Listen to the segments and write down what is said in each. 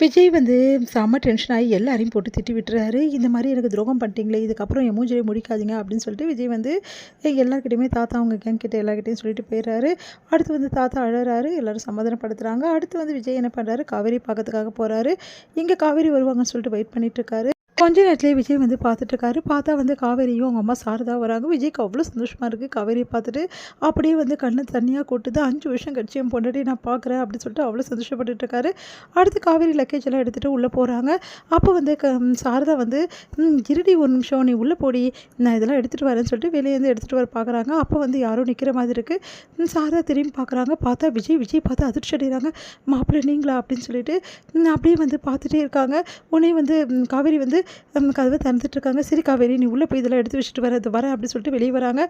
விஜய் வந்து செம்ம டென்ஷன் ஆகி எல்லாரையும் போட்டு திட்டி விட்டுறாரு. இந்த மாதிரி எனக்கு துரோகம் பண்ணிட்டீங்களே, இதுக்கப்புறம் என் மூஞ்சிலே முடிக்காதீங்க அப்படின்னு சொல்லிட்டு விஜய் வந்து எல்லாருக்கிட்டையுமே தாத்தா அவங்க கேங் கிட்ட எல்லார்கிட்டையும் சொல்லிட்டு போயிடுறாரு. அடுத்து வந்து தாத்தா அழறாரு, எல்லாரும் சமாதானப்படுத்துறாங்க. அடுத்து வந்து விஜய் என்ன பண்ணுறாரு, காவேரி பார்க்கறதுக்காக போகிறாரு. இங்கே காவேரி வருவாங்கன்னு சொல்லிட்டு வெயிட் பண்ணிட்டு இருக்காரு. கொஞ்ச நேரத்திலேயே விஜய் வந்து பார்த்துட்ருக்காரு. பார்த்தா வந்து காவேரியும் அவங்க அம்மா சாரதா வராங்க. விஜய்க்கு அவ்வளோ சந்தோஷமாக இருக்குது. காவேரியை பார்த்துட்டு அப்படியே வந்து கண்ணு தண்ணியாக கொட்டுது. 5 வருஷம் கழிச்சு என் பொண்டாட்டி நான் பார்க்குறேன் அப்படின்னு சொல்லிட்டு அவ்வளோ சந்தோஷப்பட்டுட்டு இருக்காரு. அடுத்து காவேரி லக்கேஜ் எல்லாம் எடுத்துகிட்டு உள்ளே போகிறாங்க. அப்போ வந்து சாரதா வந்து இருடி ஒரு நிமிஷம் நீ உள்ளே போடி, நான் இதெல்லாம் எடுத்துகிட்டு வரேன்னு சொல்லிட்டு வெளியே வந்து எடுத்துகிட்டு வர பார்க்குறாங்க. அப்போ வந்து யாரோ நிற்கிற மாதிரி இருக்குது. சாரதா திரும்பி பார்க்குறாங்க. பார்த்தா விஜய் பார்த்து அதிர்ச்சி அடைகிறாங்க. மாப்பிள்ளை நீங்களா அப்படின்னு சொல்லிட்டு அப்படியே வந்து பார்த்துட்டே இருக்காங்க. உடனே வந்து காவேரி வந்து கதவை திறந்துட்டுருக்காங்க. சரி காவேரி நீ உள்ளே போய் இதெல்லாம் எடுத்து வச்சுட்டு வரேன் அப்படின்னு சொல்லிட்டு வெளியே வராங்க.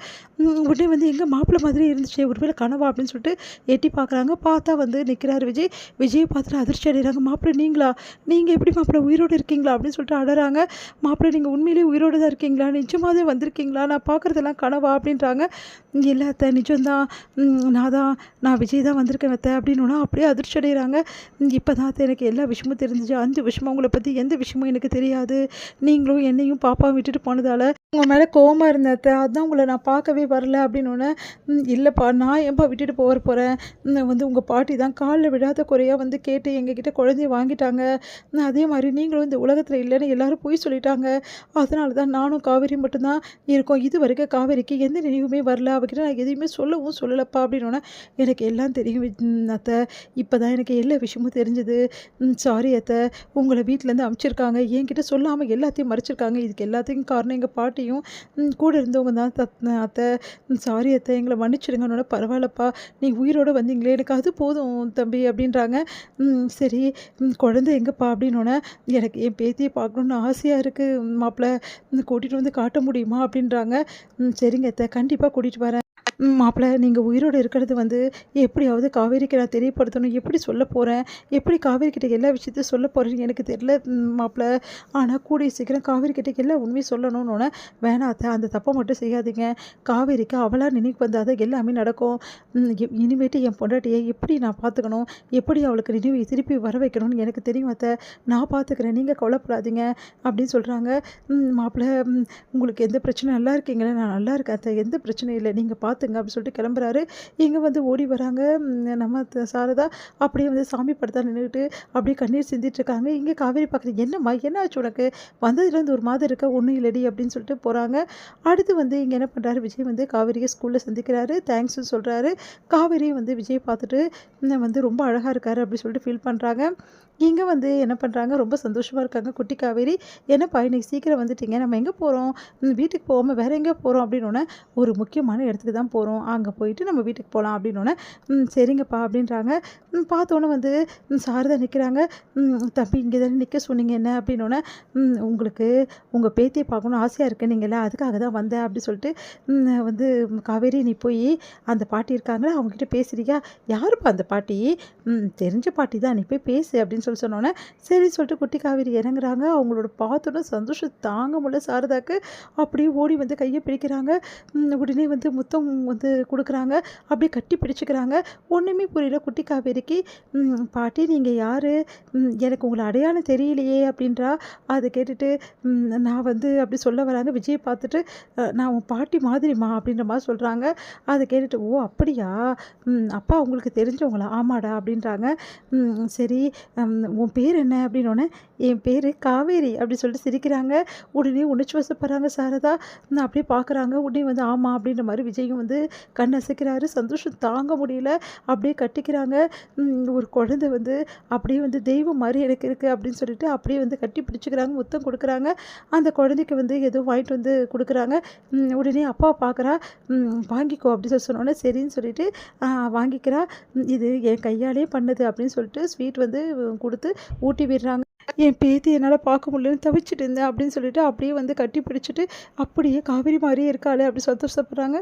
உடனே வந்து எங்கே மாப்பிள்ளை மாதிரி இருந்துச்சு, ஒருவேளை கனவா அப்படின்னு சொல்லிட்டு எட்டி பார்க்குறாங்க. பார்த்தா வந்து நிற்கிறாரு விஜய். விஜய் பார்த்துட்டு அதிர்ச்சி அடைகிறாங்க. மாப்பிள்ளை நீங்களா, நீங்கள் எப்படி மாப்பிள்ளை உயிரோடு இருக்கீங்களா அப்படின்னு சொல்லிட்டு அழறாங்க. மாப்பிள்ளை நீங்கள் உண்மையிலேயே உயிரோடு தான் இருக்கீங்களா, நிஜமாவே வந்திருக்கீங்களா, நான் பார்க்குறதெல்லாம் கனவா அப்படின்றாங்க. இல்லை அத்தை நிஜம்தான், நான் விஜய் தான் வந்திருக்கேன் அத்தை அப்படின்னா அப்படியே அதிர்ச்சி அடைகிறாங்க. இப்போ தான் அத்தை எனக்கு எல்லா விஷயமும் தெரிஞ்சிச்சு. 5 விஷயமும் உங்களை பற்றி எந்த விஷயமும் எனக்கு தெரியாது. நீங்களும் என்னையும் பாப்பாவை விட்டுட்டு போனதால் உங்கள் மேலே கோவமாக இருந்தேன் அத்தை, அதுதான் உங்களை நான் பார்க்கவே வரல அப்படின்னோடனே இல்லைப்பா நான் ஏன்ப்பா விட்டுட்டு போகிறேன், வந்து உங்கள் பாட்டி தான் காலில் விடாத குறையாக வந்து கேட்டு எங்ககிட்ட குழந்தைய வாங்கிட்டாங்க. அதே மாதிரி நீங்களும் இந்த உலகத்தில் இல்லைன்னு எல்லாரும் போய் சொல்லிட்டாங்க. அதனால தான் நானும் காவேரி மட்டும்தான் இருக்கோம். இது வரைக்கும் காவேரிக்கு எந்த நினைவுமே வரல, அவகிட்ட நான் எதையுமே சொல்லலப்பா அப்படின்னோடனே எனக்கு எல்லாம் தெரியும் அத்தை, இப்போ தான் எனக்கு எல்லா விஷயமும் தெரிஞ்சுது. சாரி அத்தை, உங்களை வீட்டிலேருந்து அனுப்பிச்சிருக்காங்க, என்கிட்ட சொல்லாமல் எல்லாத்தையும் மறைச்சிருக்காங்க. இதுக்கு எல்லாத்துக்கும் காரணம் எங்கள் பாட்டியும் கூட இருந்தவங்க தான் அத்தை. சாரி அத்தை, எங்களை மன்னிச்சிடுங்கன்னோட பரவாயில்லப்பா, நீ உயிரோடு வந்தீங்களே எனக்கு அது போதும் தம்பி அப்படின்றாங்க. சரி குழந்தை எங்கப்பா அப்படின்னோடனே எனக்கு என் பேத்தியை பார்க்கணுன்னு ஆசையாக இருக்குது மாப்பிள்ளை, கூட்டிகிட்டு வந்து காட்ட முடியுமா அப்படின்றாங்க. சரிங்க அத்தை, கண்டிப்பாக கூட்டிகிட்டு வரேன். மாப்பிள்ளை நீங்கள் உயிரோடு இருக்கிறது வந்து எப்படியாவது காவேரிக்கு நான் தெரியப்படுத்தணும், எப்படி சொல்ல போகிறேன், எப்படி காவேரிக்கிட்ட எல்லா விஷயத்தையும் சொல்ல போகிறேன்னு எனக்கு தெரியல மாப்பிள்ளை, ஆனால் கூடிய சீக்கிரம் காவேரிக்கிட்ட எல்லா உண்மையும் சொல்லணும்னு வேணாத்த, அந்த தப்பை மட்டும் செய்யாதீங்க. காவேரிக்கு அவளாக நினைவு வந்தால் தான் எல்லாமே நடக்கும். இனிமேட்டு என் பொண்டாட்டியை எப்படி நான் பார்த்துக்கணும், எப்படி அவளுக்கு நினைவு திருப்பி வர வைக்கணும்னு எனக்கு தெரியும் அத்தை, நான் பார்த்துக்கிறேன், நீங்கள் கவலைப்படாதீங்க அப்படின்னு சொல்கிறாங்க. மாப்பிள்ளை உங்களுக்கு எந்த பிரச்சனையும் நல்லா இருக்கீங்களா, நான் நல்லா இருக்கேன் அத்தை, எந்த பிரச்சனையும் இல்லை, நீங்கள் பார்த்து அப்படின்னு சொல்லிட்டு கிளம்புறாரு. இங்கே வந்து ஓடி வராங்க நம்ம சாரதா. அப்படியே வந்து சாமி படத்தை நின்றுட்டு அப்படியே கண்ணீர் சிந்திட்டு இருக்காங்க. இங்கே காவேரி பார்க்குறது என்னம்மா என்ன ஆச்சு உனக்கு, வந்ததுலேருந்து ஒரு மாதிரி இருக்க, ஒன்றும் இல்லடி அப்படின்னு சொல்லிட்டு போகிறாங்க. அடுத்து வந்து இங்கே என்ன பண்ணுறாரு, விஜய் வந்து காவேரியை ஸ்கூலில் சந்திக்கிறாரு, தேங்க்ஸ்ன்னு சொல்கிறாரு. காவேரி வந்து விஜய் பார்த்துட்டு வந்து ரொம்ப அழகாக இருக்காரு அப்படின்னு சொல்லிட்டு ஃபீல் பண்ணுறாங்க. இங்கே வந்து என்ன பண்ணுறாங்க, ரொம்ப சந்தோஷமாக இருக்காங்க குட்டி காவேரி. என்னப்பா இன்னைக்கு சீக்கிரம் வந்துட்டீங்க, நம்ம எங்கே போகிறோம், வீட்டுக்கு போகாமல் வேறு எங்கே போகிறோம் அப்படின்னோடனே ஒரு முக்கியமான இடத்துக்கு தான் போகிறோம், அங்கே போயிட்டு நம்ம வீட்டுக்கு போகலாம் அப்படின்னோடனே சரிங்கப்பா அப்படின்றாங்க. பார்த்தோன்னே வந்து சாரதா நிற்கிறாங்க. தம்பி இங்கே தானே நிற்க சொன்னீங்க என்ன அப்படின்னோடனே உங்களுக்கு உங்கள் பேத்தியை பார்க்கணும் ஆசையாக இருக்கு நீங்களா, அதுக்காக தான் வந்தேன் அப்படி சொல்லிட்டு வந்து காவேரி நீ போய் அந்த பாட்டி இருக்காங்களா அவங்ககிட்ட பேசுறியா, யாருப்பா அந்த பாட்டி, தெரிஞ்ச பாட்டி தான், நீ போய் பேசு அப்படின்னு சொன்னோன்னே சரின்னு சொல்லிட்டு குட்டி காவேரி இறங்குறாங்க. அவங்களோட பார்த்தோன்னே சந்தோஷம் தாங்க முடியல சாரதாக்கு. அப்படியே ஓடி வந்து கையை பிடிக்கிறாங்க. உடனே வந்து முத்தம் வந்து கொடுக்குறாங்க, அப்படியே கட்டி பிடிச்சிக்கிறாங்க. ஒன்றுமே புரியல குட்டி காவேரிக்கு. பாட்டி நீங்கள் யார், எனக்கு உங்களை அடையாளம் தெரியலையே அப்படின்றா. அதை கேட்டுட்டு நான் வந்து அப்படி சொல்ல வராங்க. விஜயை பார்த்துட்டு நான் உன் பாட்டி மாதிரிம்மா அப்படின்ற மாதிரி சொல்கிறாங்க. அதை கேட்டுட்டு ஓ அப்படியா, அப்பா உங்களுக்கு தெரிஞ்சவங்களா, ஆமாடா அப்படின்றாங்க. சரி உன் பேர் என்ன அப்படின்னோடனே என் பேர் காவேரி அப்படி சொல்லிட்டு சிரிக்கிறாங்க. உடனே உணர்ச்சி வசப்படுறாங்க சாரதா. அப்படியே பார்க்குறாங்க. உடனே வந்து ஆமாம் அப்படின்ற மாதிரி விஜயும் வந்து கண் அசைக்கிறாரு. சந்தோஷம் தாங்க முடியல, அப்படியே கட்டிக்கிறாங்க. ஒரு குழந்தை வந்து அப்படியே வந்து தெய்வம் மாதிரி எனக்கு இருக்குது அப்படின்னு சொல்லிட்டு அப்படியே வந்து கட்டி பிடிச்சிக்கிறாங்க, முத்தம் கொடுக்குறாங்க. அந்த குழந்தைக்கு வந்து ஏதோ வாங்கிட்டு வந்து கொடுக்குறாங்க. உடனே அப்பா பார்க்குறா. வாங்கிக்கோ அப்படின்னு சொன்னோன்னே சரின்னு சொல்லிட்டு வாங்கிக்கிறா. இது என் கையாலே பண்ணது அப்படின்னு சொல்லிட்டு ஸ்வீட் வந்து கொடுத்து ஊட்டி விடுறாங்க. என் பேத்தி என்னால் பார்க்க முடியலன்னு தவிச்சிட்டு இருந்தேன் அப்படின்னு சொல்லிட்டு அப்படியே வந்து கட்டி பிடிச்சிட்டு அப்படியே காவேரி மாதிரியே இருக்காளே அப்படி சந்தோஷப்படுறாங்க.